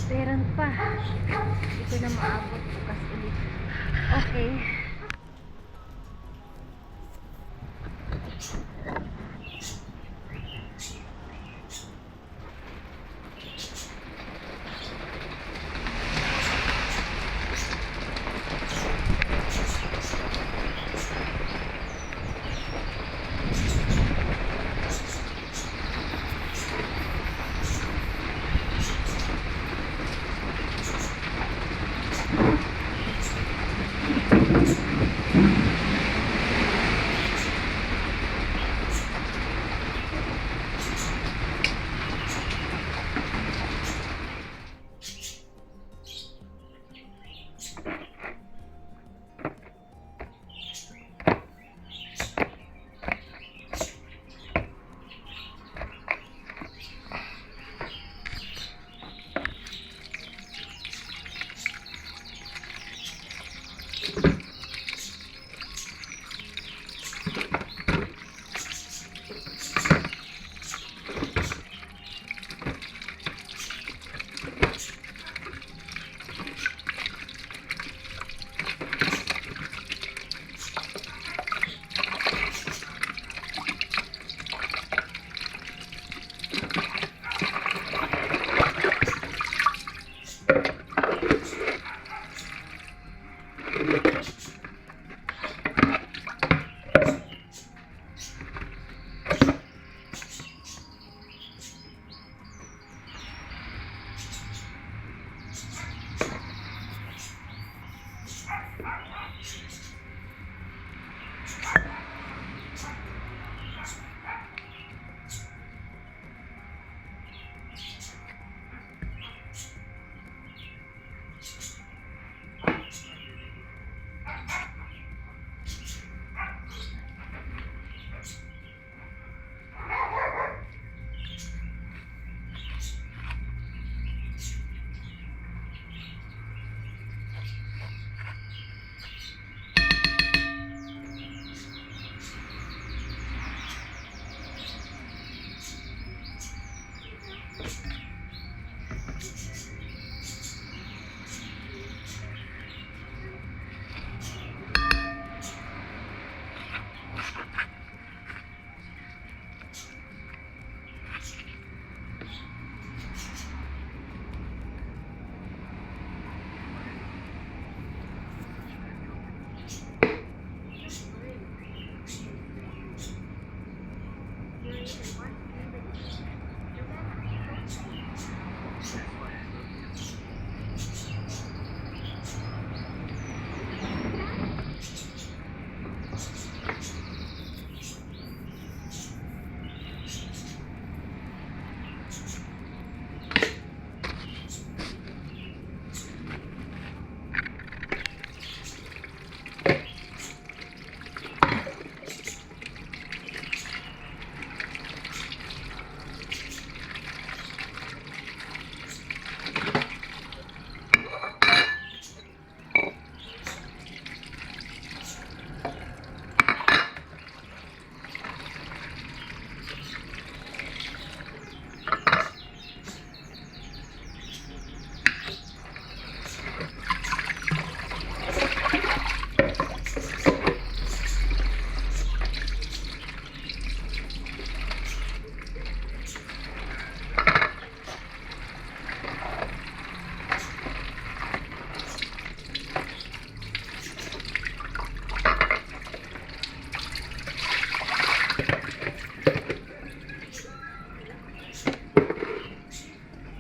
Meron pa. Hindi ko na maabot bukas ulit. Okay.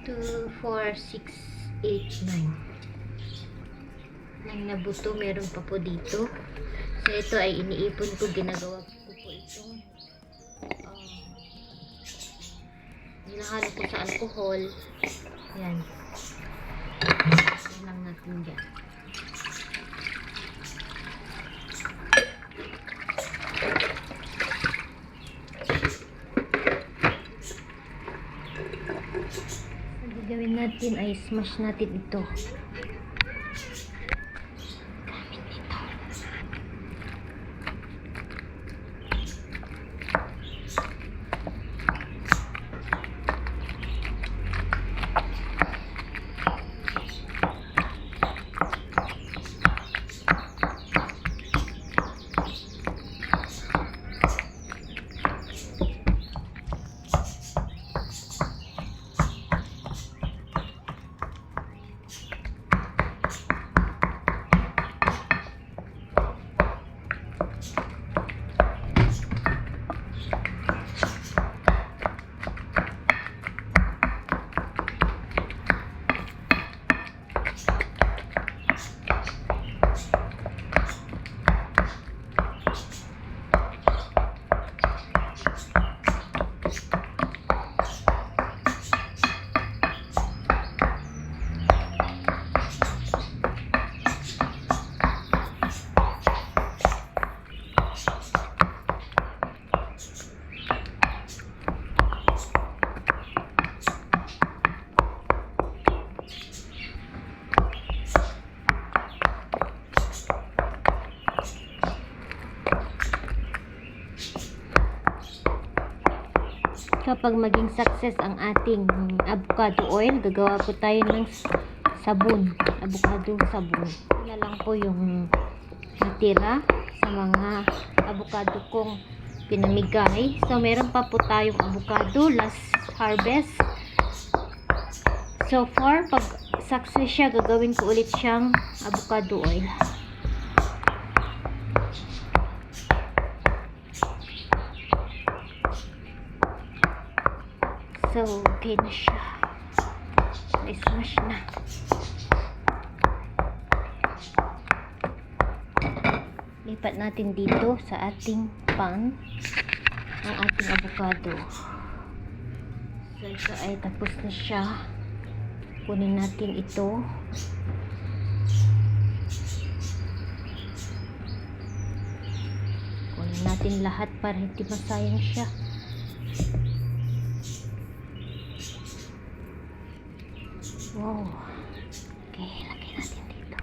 Two, four, six, eight, nine. Nine na buto. Meron pa po dito. So ito ay iniipon ko, ginagawa ko po itong hinahalo ko sa alcohol. Yan. Yan lang natin dyan. Ang gagawin natin ay smash natin ito. Kapag maging success ang ating avocado oil, gagawa po tayo ng sabon, avocado sabon. Wala lang po yung natira sa mga avocado kong pinamigay. So meron pa po tayong avocado last harvest. So far, pag success siya, gagawin ko ulit siyang avocado oil. So, okay na siya. I-smash na. Lipat natin dito sa ating pan ang ating avocado. So, ito ay tapos na siya. Kunin natin ito. Kunin natin lahat para hindi masayang siya. Wow. Okay, lagay natin dito.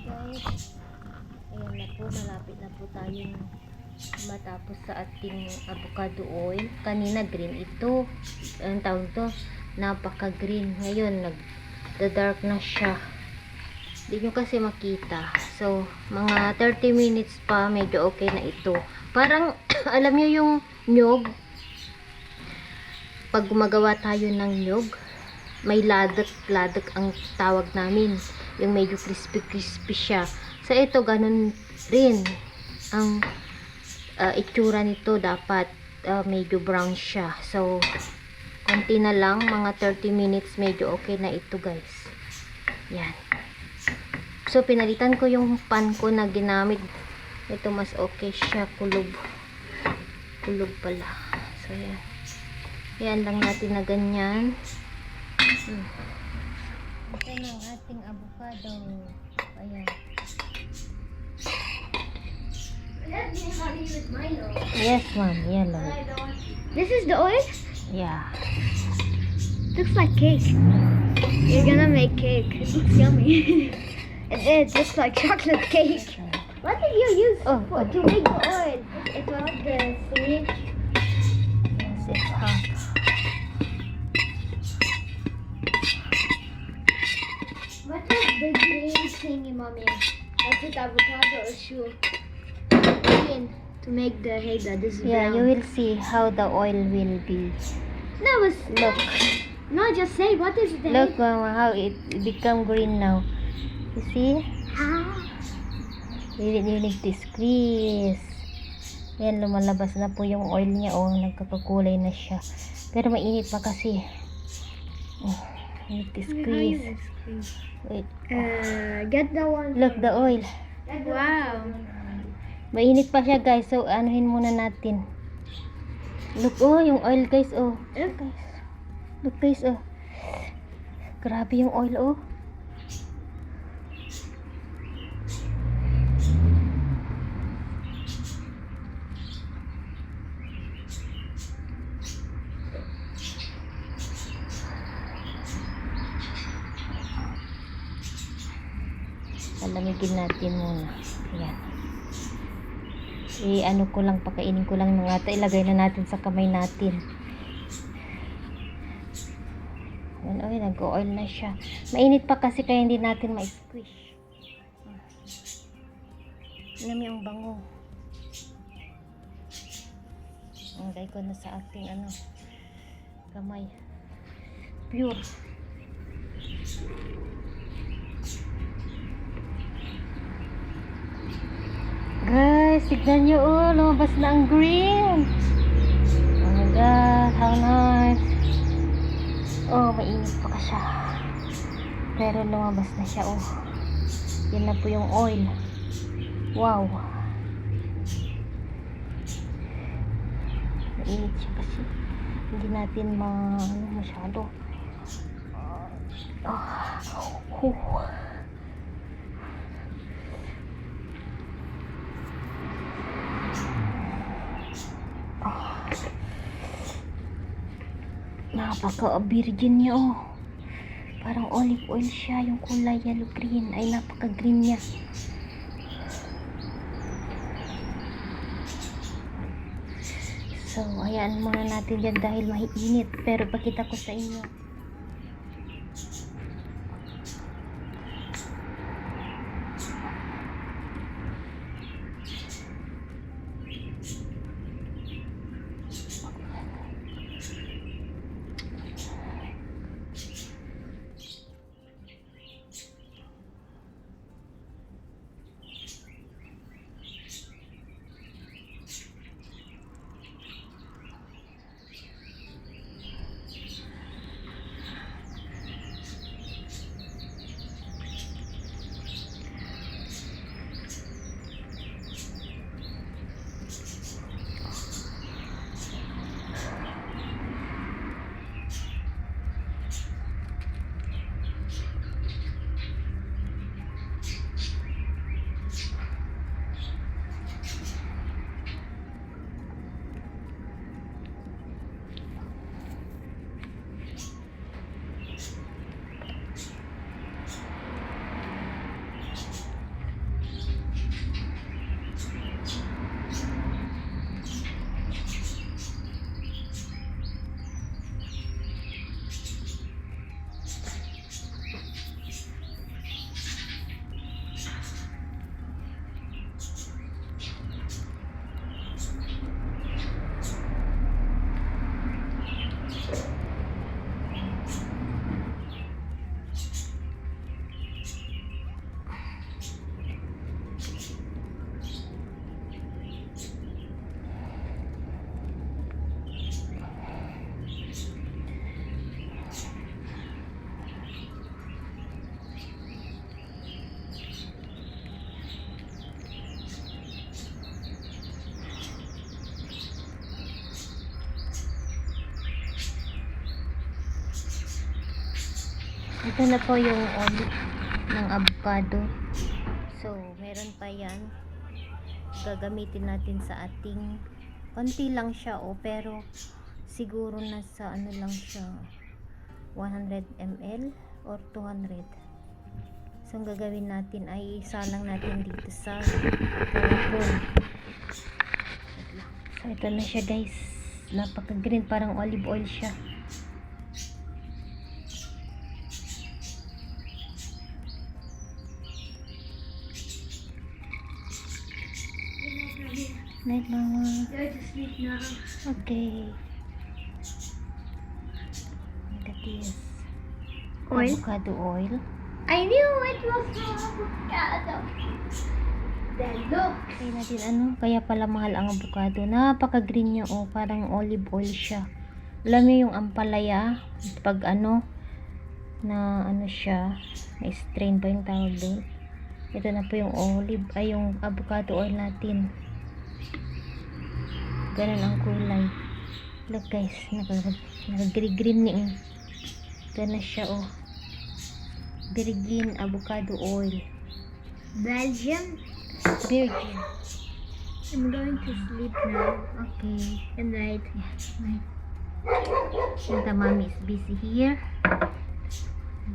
Guys, ayan na po, malapit na po tayong matapos sa ating avocado oil. Kanina green ito, ang tawag to, napaka green. Ngayon nagda-dark na siya, hindi nyo kasi makita. So mga 30 minutes pa, medyo okay na ito. Parang alam nyo yung nyog, pag gumagawa tayo ng nyog, may ladak ang tawag namin, yung medyo crispy siya. So ito ganun rin ang itsura nito, dapat medyo brown siya. So Konti na lang, mga 30 minutes, medyo okay na ito guys. Yan. So, pinalitan ko yung pan ko na ginamit. Ito mas okay siya, kulog. Kulog pala. So, yan. Yan lang natin na ganyan. Ito na ang ating avocado. Ayan. Yes, ma'am. Yan lang. This is the oil? Yeah. Looks like cake. You're gonna make cake. It looks yummy. It looks like chocolate cake. What did you use to make the oil? It was the see? Yes, it's hot. What was the green thingy, mommy? Was it avocado or shoe? Green to make the hega. This is Yeah, brown. you will see how the oil will be. No, it was Look. no. Just say what is the Look, mama, how it become green now. You see? How? You need to squeeze. Yan, lumalabas na po yung oil niya. Oh, nagkakakulay na siya. Pero mainit pa kasi. Oh, need to squeeze. Wait. Get the one. Look, the oil. Wow. Mainit pa siya, guys. So, anuhin muna natin. Look, oh, yung oil, guys. Oh. Look. Look, guys. Oh. Grabe yung oil, oh. Palamigin natin muna. Ayan. Ano ko lang, pakainin ko lang ng ata. Ilagay na natin sa kamay natin. Ayan, oh, nag-oil na siya. Mainit pa kasi kaya hindi natin ma-squish. Alam mo yung bango. Ilagay ko na sa ating kamay. Pure. Guys, tignan nyo, oh, lumabas na ang green. Oh my god, how nice. Oh, mainit pa ka siya. Pero lumabas na siya, oh. Yan na po yung oil. Wow. Mainit siya kasi. Hindi natin masyado. Oh. Napaka-virgin niya, oh. Parang olive oil siya. Yung kulay yellow green. Ay, napaka-green niya. So, hayaan muna natin dyan dahil mainit. Pero pakita ko sa inyo. Ito na po yung oil ng avocado. So, meron pa yan. Gagamitin natin sa ating, konti lang siya pero siguro nasa ano lang siya, 100 ml or 200. So, ang gagawin natin ay isalang natin dito sa karapon. So, ito na siya guys. Napaka-green, parang olive oil siya. Night, mama. Go to sleep now. Okay. Look at this. Oil? Avocado oil. I knew it was avocado. Then look. Kaya natin ano, kaya pala mahal ang avocado. Napaka-green niya, oh, parang olive oil siya. Alam niyo yung ampalaya, pag ano, na ano siya, na strain ba yung tawag doon? Ito na po yung olive, ay yung avocado oil natin. Ganun ang kulay. Look guys, naka-green ni. Ito na siya, oh. Virgin avocado oil. Belgium. Virgin. I'm going to sleep now. Okay. Good night. Yes, night. Santa Mami is busy here.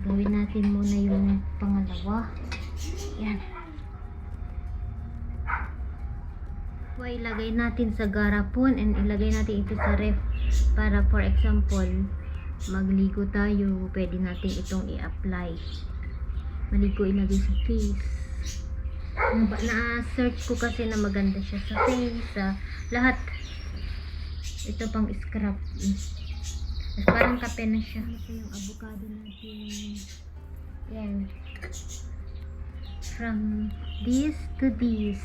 Gawin natin muna yung pangalawa. Yan. So, ilagay natin sa garapon and ilagay natin ito sa ref para, for example, magligo tayo, pwede natin itong i-apply. Maligo, ilagay sa face. Na-search ko kasi na maganda siya sa face, sa lahat. Ito pang scrub. Mas parang kape na siya. Ito yung avocado natin. Yan. From this to this.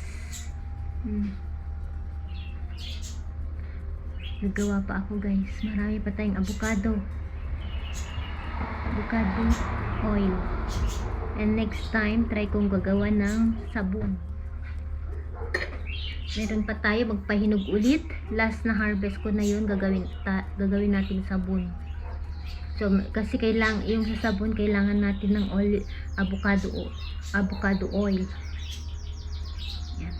Nagawa pa ako guys. Marami pa tayong avocado. Avocado oil. And next time, try kong gagawa ng sabon. Meron pa tayo, magpahinog ulit. Last na harvest ko na yun, gagawin natin sabon. So, kasi yung sa sabon, kailangan natin ng avocado oil. Yan.